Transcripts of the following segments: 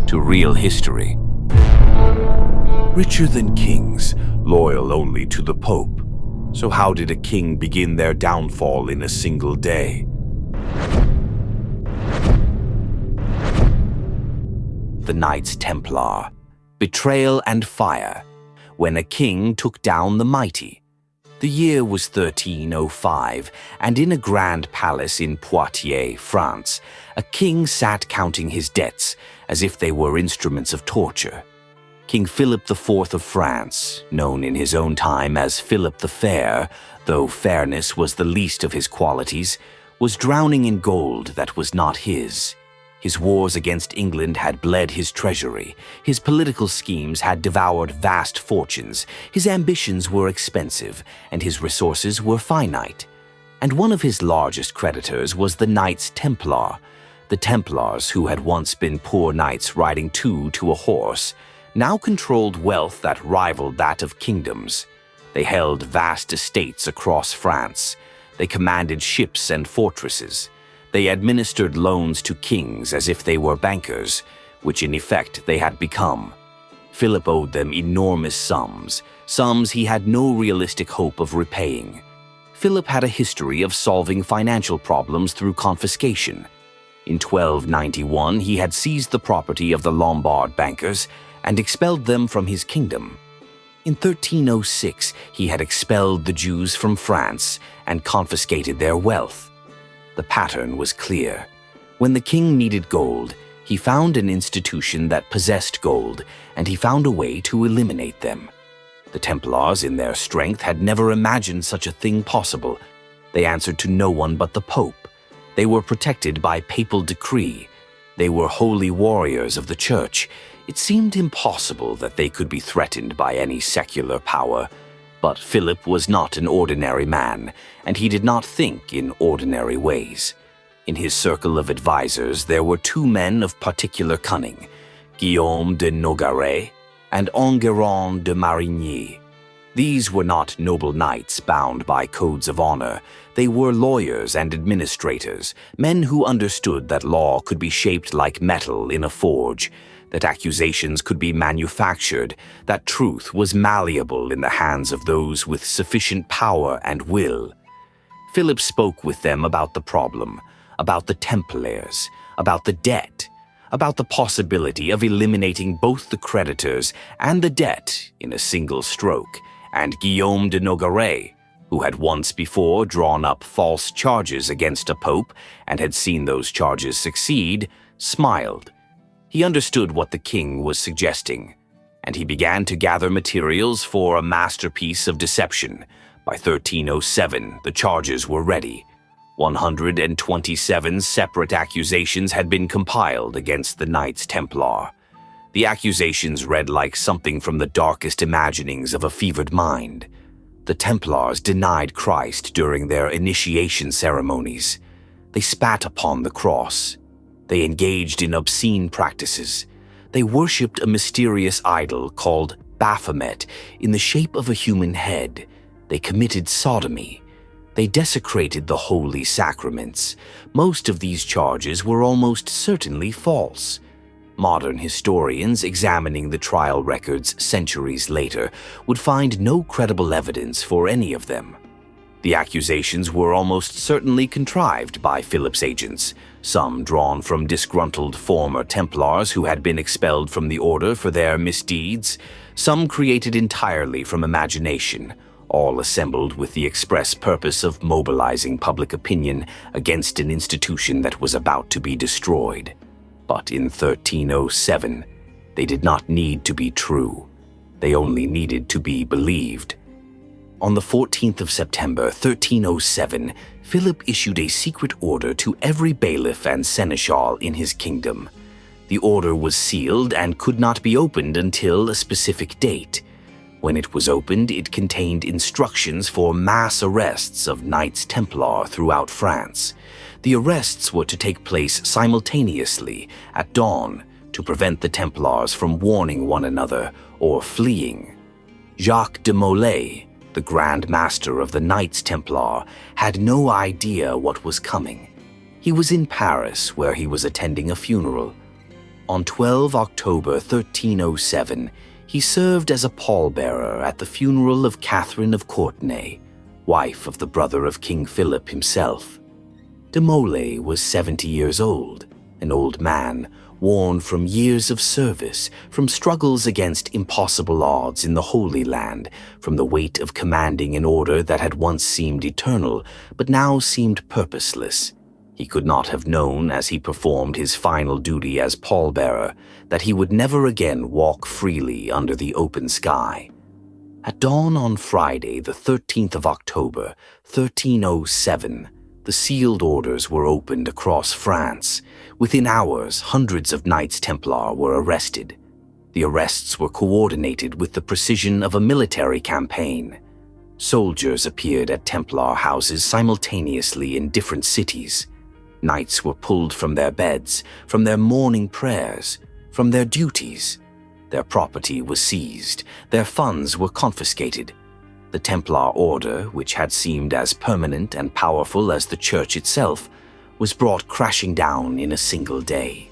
to real history. Richer than kings, loyal only to the Pope. So how did a king begin their downfall in a single day? The Knights Templar, betrayal and fire, when a king took down the mighty. The year was 1305, and in a grand palace in Poitiers, France, a king sat counting his debts as if they were instruments of torture. King Philip IV of France, known in his own time as Philip the Fair, though fairness was the least of his qualities, was drowning in gold that was not his. His wars against England had bled his treasury, his political schemes had devoured vast fortunes, his ambitions were expensive, and his resources were finite. And one of his largest creditors was the Knights Templar, the Templars who had once been poor knights riding two to a horse, now controlled wealth that rivaled that of kingdoms. They held vast estates across France. They commanded ships and fortresses. They administered loans to kings as if they were bankers, which in effect they had become. Philip owed them enormous sums he had no realistic hope of repaying. Philip had a history of solving financial problems through confiscation. In 1291, he had seized the property of the Lombard bankers and expelled them from his kingdom. In 1306, he had expelled the Jews from France and confiscated their wealth. The pattern was clear. When the king needed gold, he found an institution that possessed gold, and he found a way to eliminate them. The Templars, in their strength, had never imagined such a thing possible. They answered to no one but the Pope. They were protected by papal decree. They were holy warriors of the Church. It seemed impossible that they could be threatened by any secular power. But Philip was not an ordinary man, and he did not think in ordinary ways. In his circle of advisors, there were two men of particular cunning, Guillaume de Nogaret and Enguerrand de Marigny. These were not noble knights bound by codes of honor. They were lawyers and administrators, men who understood that law could be shaped like metal in a forge, that accusations could be manufactured, that truth was malleable in the hands of those with sufficient power and will. Philip spoke with them about the problem, about the Templars, about the debt, about the possibility of eliminating both the creditors and the debt in a single stroke, and Guillaume de Nogaret, who had once before drawn up false charges against a pope and had seen those charges succeed, smiled. He understood what the king was suggesting, and he began to gather materials for a masterpiece of deception. By 1307, the charges were ready. 127 separate accusations had been compiled against the Knights Templar. The accusations read like something from the darkest imaginings of a fevered mind. The Templars denied Christ during their initiation ceremonies. They spat upon the cross. They engaged in obscene practices. They worshipped a mysterious idol called Baphomet in the shape of a human head. They committed sodomy. They desecrated the holy sacraments. Most of these charges were almost certainly false. Modern historians examining the trial records centuries later would find no credible evidence for any of them. The accusations were almost certainly contrived by Philip's agents, some drawn from disgruntled former Templars who had been expelled from the order for their misdeeds, some created entirely from imagination, all assembled with the express purpose of mobilizing public opinion against an institution that was about to be destroyed. But in 1307, they did not need to be true. They only needed to be believed. On the 14th of September, 1307, Philip issued a secret order to every bailiff and seneschal in his kingdom. The order was sealed and could not be opened until a specific date. When it was opened, it contained instructions for mass arrests of Knights Templar throughout France. The arrests were to take place simultaneously at dawn to prevent the Templars from warning one another or fleeing. Jacques de Molay, the Grand Master of the Knights Templar, had no idea what was coming. He was in Paris, where he was attending a funeral. On 12 October 1307, he served as a pallbearer at the funeral of Catherine of Courtenay, wife of the brother of King Philip himself. De Molay was 70 years old, an old man, worn from years of service, from struggles against impossible odds in the Holy Land, from the weight of commanding an order that had once seemed eternal, but now seemed purposeless. He could not have known, as he performed his final duty as pallbearer, that he would never again walk freely under the open sky. At dawn on Friday, the 13th of October, 1307, the sealed orders were opened across France. Within hours, hundreds of Knights Templar were arrested. The arrests were coordinated with the precision of a military campaign. Soldiers appeared at Templar houses simultaneously in different cities. Knights were pulled from their beds, from their morning prayers, from their duties. Their property was seized, their funds were confiscated. The Templar order, which had seemed as permanent and powerful as the church itself, was brought crashing down in a single day.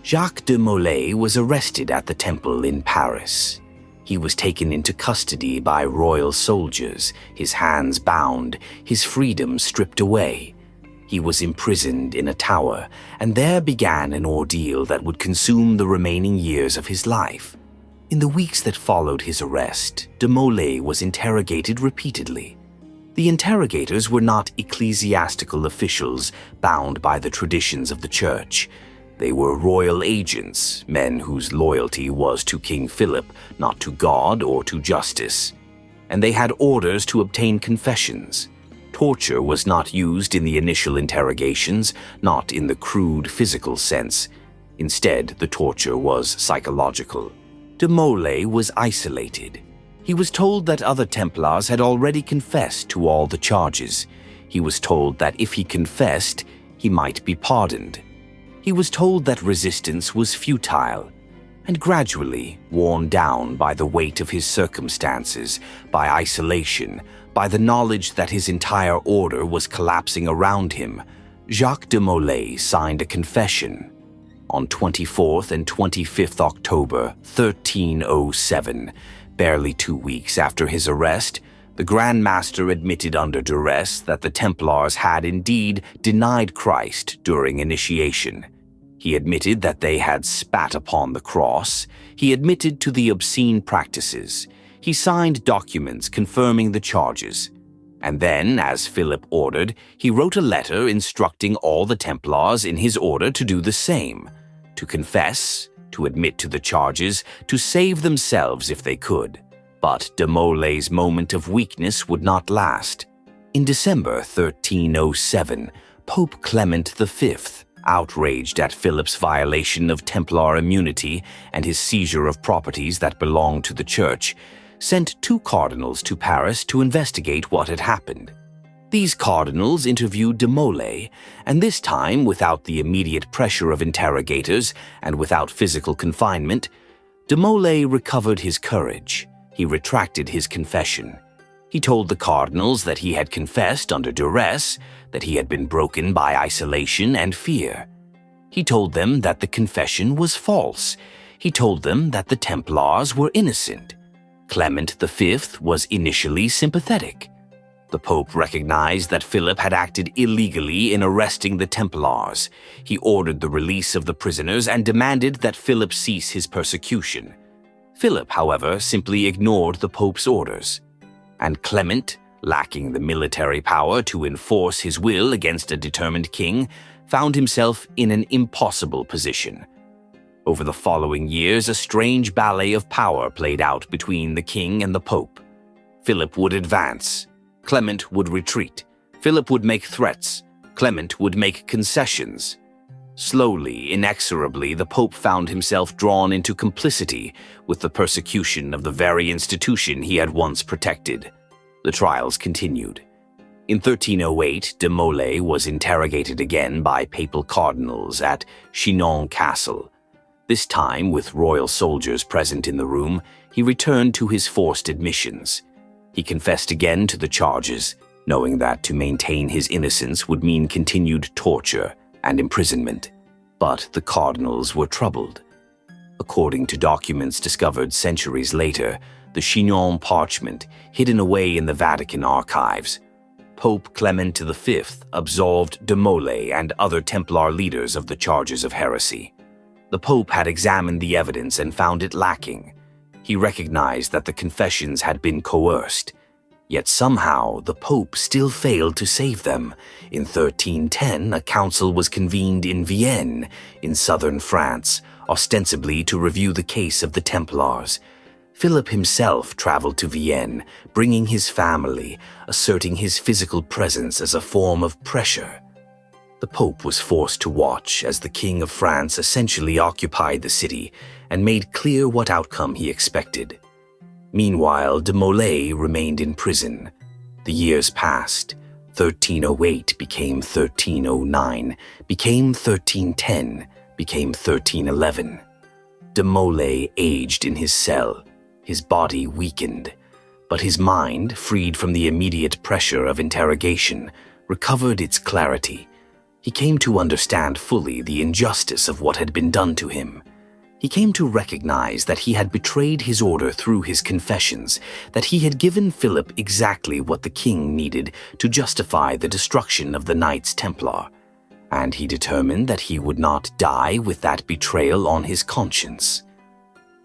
Jacques de Molay was arrested at the temple in Paris. He was taken into custody by royal soldiers, his hands bound, his freedom stripped away. He was imprisoned in a tower, and there began an ordeal that would consume the remaining years of his life. In the weeks that followed his arrest, de Molay was interrogated repeatedly. The interrogators were not ecclesiastical officials bound by the traditions of the church. They were royal agents, men whose loyalty was to King Philip, not to God or to justice. And they had orders to obtain confessions. Torture was not used in the initial interrogations, not in the crude physical sense. Instead, the torture was psychological. De Molay was isolated. He was told that other Templars had already confessed to all the charges. He was told that if he confessed, he might be pardoned. He was told that resistance was futile, and gradually, worn down by the weight of his circumstances, by isolation, by the knowledge that his entire order was collapsing around him, Jacques de Molay signed a confession. On 24th and 25th October 1307, barely 2 weeks after his arrest, the Grand Master admitted under duress that the Templars had indeed denied Christ during initiation. He admitted that they had spat upon the cross. He admitted to the obscene practices. He signed documents confirming the charges. And then, as Philip ordered, he wrote a letter instructing all the Templars in his order to do the same, to confess, to admit to the charges, to save themselves if they could. But de Molay's moment of weakness would not last. In December 1307, Pope Clement V, outraged at Philip's violation of Templar immunity and his seizure of properties that belonged to the church, sent 2 cardinals to Paris to investigate what had happened. These cardinals interviewed de Molay, and this time, without the immediate pressure of interrogators and without physical confinement, de Molay recovered his courage. He retracted his confession. He told the cardinals that he had confessed under duress, that he had been broken by isolation and fear. He told them that the confession was false. He told them that the Templars were innocent. Clement V was initially sympathetic. The Pope recognized that Philip had acted illegally in arresting the Templars. He ordered the release of the prisoners and demanded that Philip cease his persecution. Philip, however, simply ignored the Pope's orders. And Clement, lacking the military power to enforce his will against a determined king, found himself in an impossible position. Over the following years, a strange ballet of power played out between the king and the Pope. Philip would advance. Clement would retreat. Philip would make threats. Clement would make concessions. Slowly, inexorably, the Pope found himself drawn into complicity with the persecution of the very institution he had once protected. The trials continued. In 1308, de Molay was interrogated again by papal cardinals at Chinon Castle. This time, with royal soldiers present in the room, he returned to his forced admissions. He confessed again to the charges, knowing that to maintain his innocence would mean continued torture and imprisonment. But the cardinals were troubled. According to documents discovered centuries later, the Chinon parchment hidden away in the Vatican archives, Pope Clement V absolved de Molay and other Templar leaders of the charges of heresy. The Pope had examined the evidence and found it lacking. He recognized that the confessions had been coerced. Yet somehow the Pope still failed to save them. In 1310, a council was convened in Vienne, in southern France, ostensibly to review the case of the Templars. Philip himself traveled to Vienne, bringing his family, asserting his physical presence as a form of pressure. The Pope was forced to watch as the King of France essentially occupied the city and made clear what outcome he expected. Meanwhile, de Molay remained in prison. The years passed. 1308 became 1309, became 1310, became 1311. De Molay aged in his cell, his body weakened, but his mind, freed from the immediate pressure of interrogation, recovered its clarity. He came to understand fully the injustice of what had been done to him. He came to recognize that he had betrayed his order through his confessions, that he had given Philip exactly what the king needed to justify the destruction of the Knights Templar, and he determined that he would not die with that betrayal on his conscience.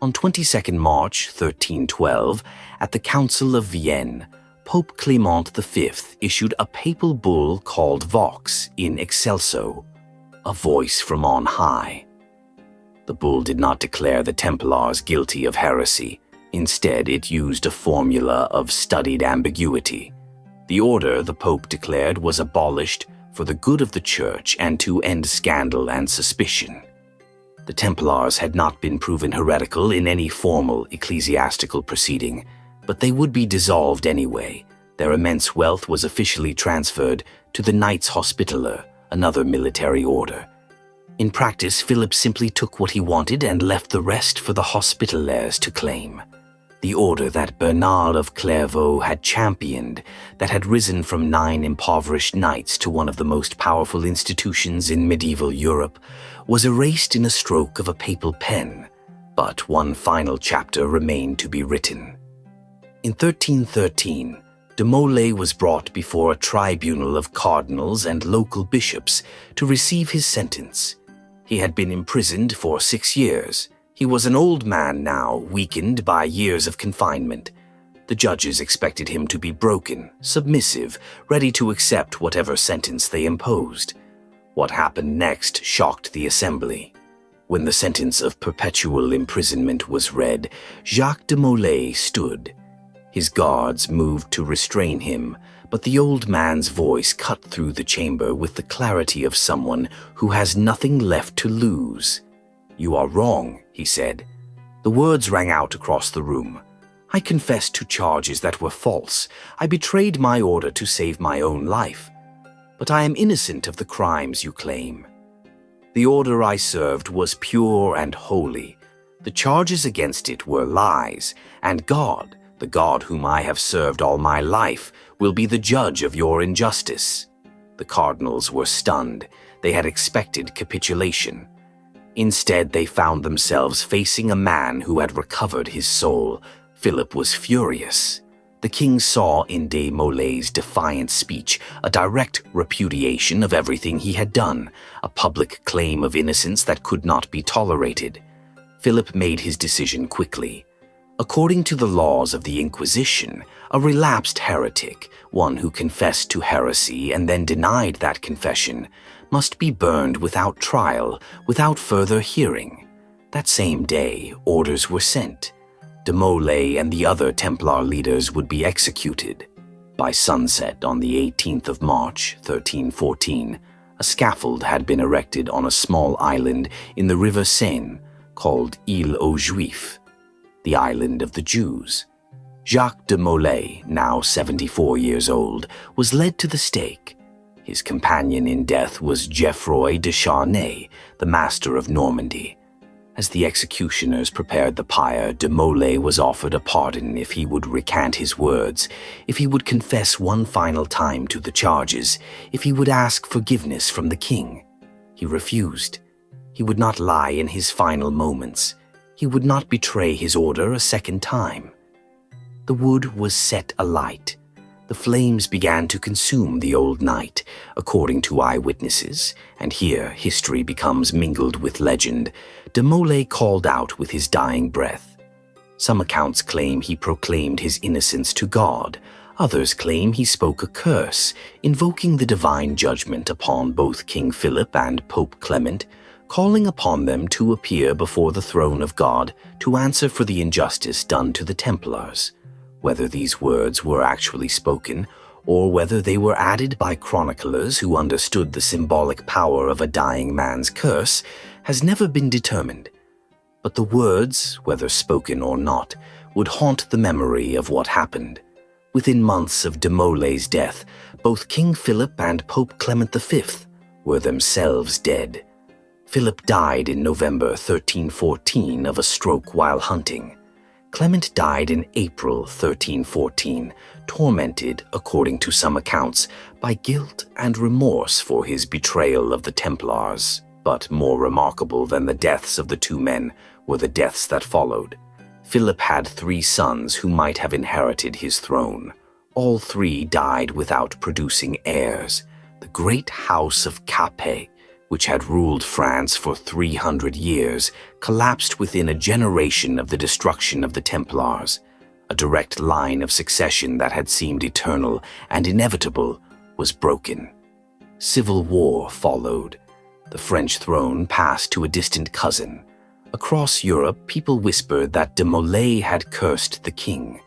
On 22nd March 1312, at the Council of Vienne, Pope Clement V issued a papal bull called Vox in Excelso, a voice from on high. The bull did not declare the Templars guilty of heresy. Instead, it used a formula of studied ambiguity. The order, the Pope declared, was abolished for the good of the Church and to end scandal and suspicion. The Templars had not been proven heretical in any formal ecclesiastical proceeding, but they would be dissolved anyway. Their immense wealth was officially transferred to the Knights Hospitaller, another military order. In practice, Philip simply took what he wanted and left the rest for the Hospitallers to claim. The order that Bernard of Clairvaux had championed, that had risen from 9 impoverished knights to one of the most powerful institutions in medieval Europe, was erased in a stroke of a papal pen, but one final chapter remained to be written. In 1313, de Molay was brought before a tribunal of cardinals and local bishops to receive his sentence. He had been imprisoned for 6 years. He was an old man now, weakened by years of confinement. The judges expected him to be broken, submissive, ready to accept whatever sentence they imposed. What happened next shocked the assembly. When the sentence of perpetual imprisonment was read, Jacques de Molay stood. His guards moved to restrain him, but the old man's voice cut through the chamber with the clarity of someone who has nothing left to lose. "You are wrong," he said. The words rang out across the room. "I confessed to charges that were false. I betrayed my order to save my own life. But I am innocent of the crimes you claim. The order I served was pure and holy. The charges against it were lies, and God, the God whom I have served all my life, will be the judge of your injustice." The cardinals were stunned. They had expected capitulation. Instead, they found themselves facing a man who had recovered his soul. Philip was furious. The king saw in de Molay's defiant speech a direct repudiation of everything he had done, a public claim of innocence that could not be tolerated. Philip made his decision quickly. According to the laws of the Inquisition, a relapsed heretic, one who confessed to heresy and then denied that confession, must be burned without trial, without further hearing. That same day, orders were sent. De Molay and the other Templar leaders would be executed. By sunset on the 18th of March, 1314, a scaffold had been erected on a small island in the river Seine called Île aux Juifs, the island of the Jews. Jacques de Molay, now 74 years old, was led to the stake. His companion in death was Geoffroy de Charnay, the master of Normandy. As the executioners prepared the pyre, de Molay was offered a pardon if he would recant his words, if he would confess one final time to the charges, if he would ask forgiveness from the king. He refused. He would not lie in his final moments. he would not betray his order a second time. The wood was set alight. The flames began to consume the old knight, according to eyewitnesses, and here history becomes mingled with legend. De Molay called out with his dying breath. Some accounts claim he proclaimed his innocence to God. Others claim he spoke a curse, invoking the divine judgment upon both King Philip and Pope Clement, calling upon them to appear before the throne of God to answer for the injustice done to the Templars. Whether these words were actually spoken, or whether they were added by chroniclers who understood the symbolic power of a dying man's curse, has never been determined. But the words, whether spoken or not, would haunt the memory of what happened. Within months of de Molay's death, both King Philip and Pope Clement V were themselves dead. Philip died in November 1314 of a stroke while hunting. Clement died in April 1314, tormented, according to some accounts, by guilt and remorse for his betrayal of the Templars. But more remarkable than the deaths of the two men were the deaths that followed. Philip had 3 sons who might have inherited his throne. All 3 died without producing heirs. The great house of Capet, which had ruled France for 300 years, collapsed within a generation of the destruction of the Templars. A direct line of succession that had seemed eternal and inevitable was broken. Civil war followed. The French throne passed to a distant cousin. Across Europe, people whispered that de Molay had cursed the king,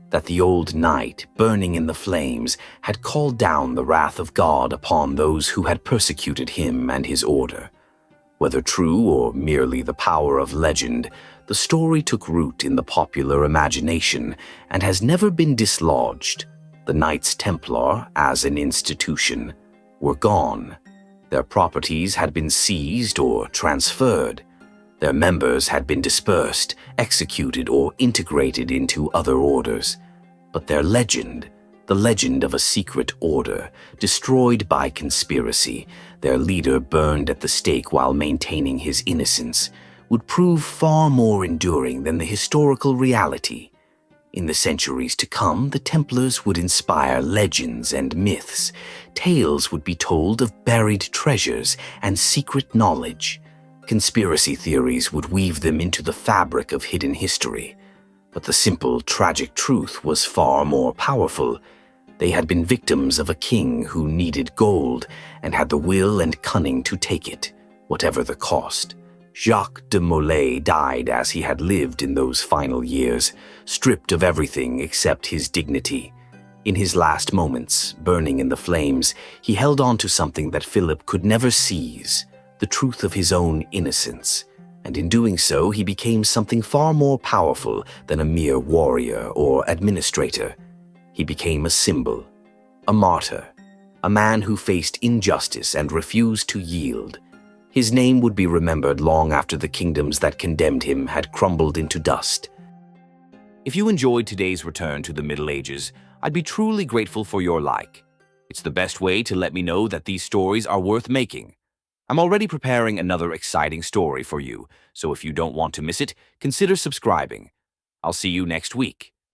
that the old knight, burning in the flames, had called down the wrath of God upon those who had persecuted him and his order. Whether true or merely the power of legend, the story took root in the popular imagination and has never been dislodged. The Knights Templar, as an institution, were gone. Their properties had been seized or transferred. Their members had been dispersed, executed, or integrated into other orders. But their legend, the legend of a secret order, destroyed by conspiracy, their leader burned at the stake while maintaining his innocence, would prove far more enduring than the historical reality. In the centuries to come, the Templars would inspire legends and myths. Tales would be told of buried treasures and secret knowledge. Conspiracy theories would weave them into the fabric of hidden history. But the simple, tragic truth was far more powerful. They had been victims of a king who needed gold and had the will and cunning to take it, whatever the cost. Jacques de Molay died as he had lived in those final years, stripped of everything except his dignity. In his last moments, burning in the flames, he held on to something that Philip could never seize, the truth of his own innocence, and in doing so he became something far more powerful than a mere warrior or administrator. He became a symbol, a martyr, a man who faced injustice and refused to yield. His name would be remembered long after the kingdoms that condemned him had crumbled into dust. If you enjoyed today's return to the Middle Ages, I'd be truly grateful for your like. It's the best way to let me know that these stories are worth making. I'm already preparing another exciting story for you, so if you don't want to miss it, consider subscribing. I'll see you next week.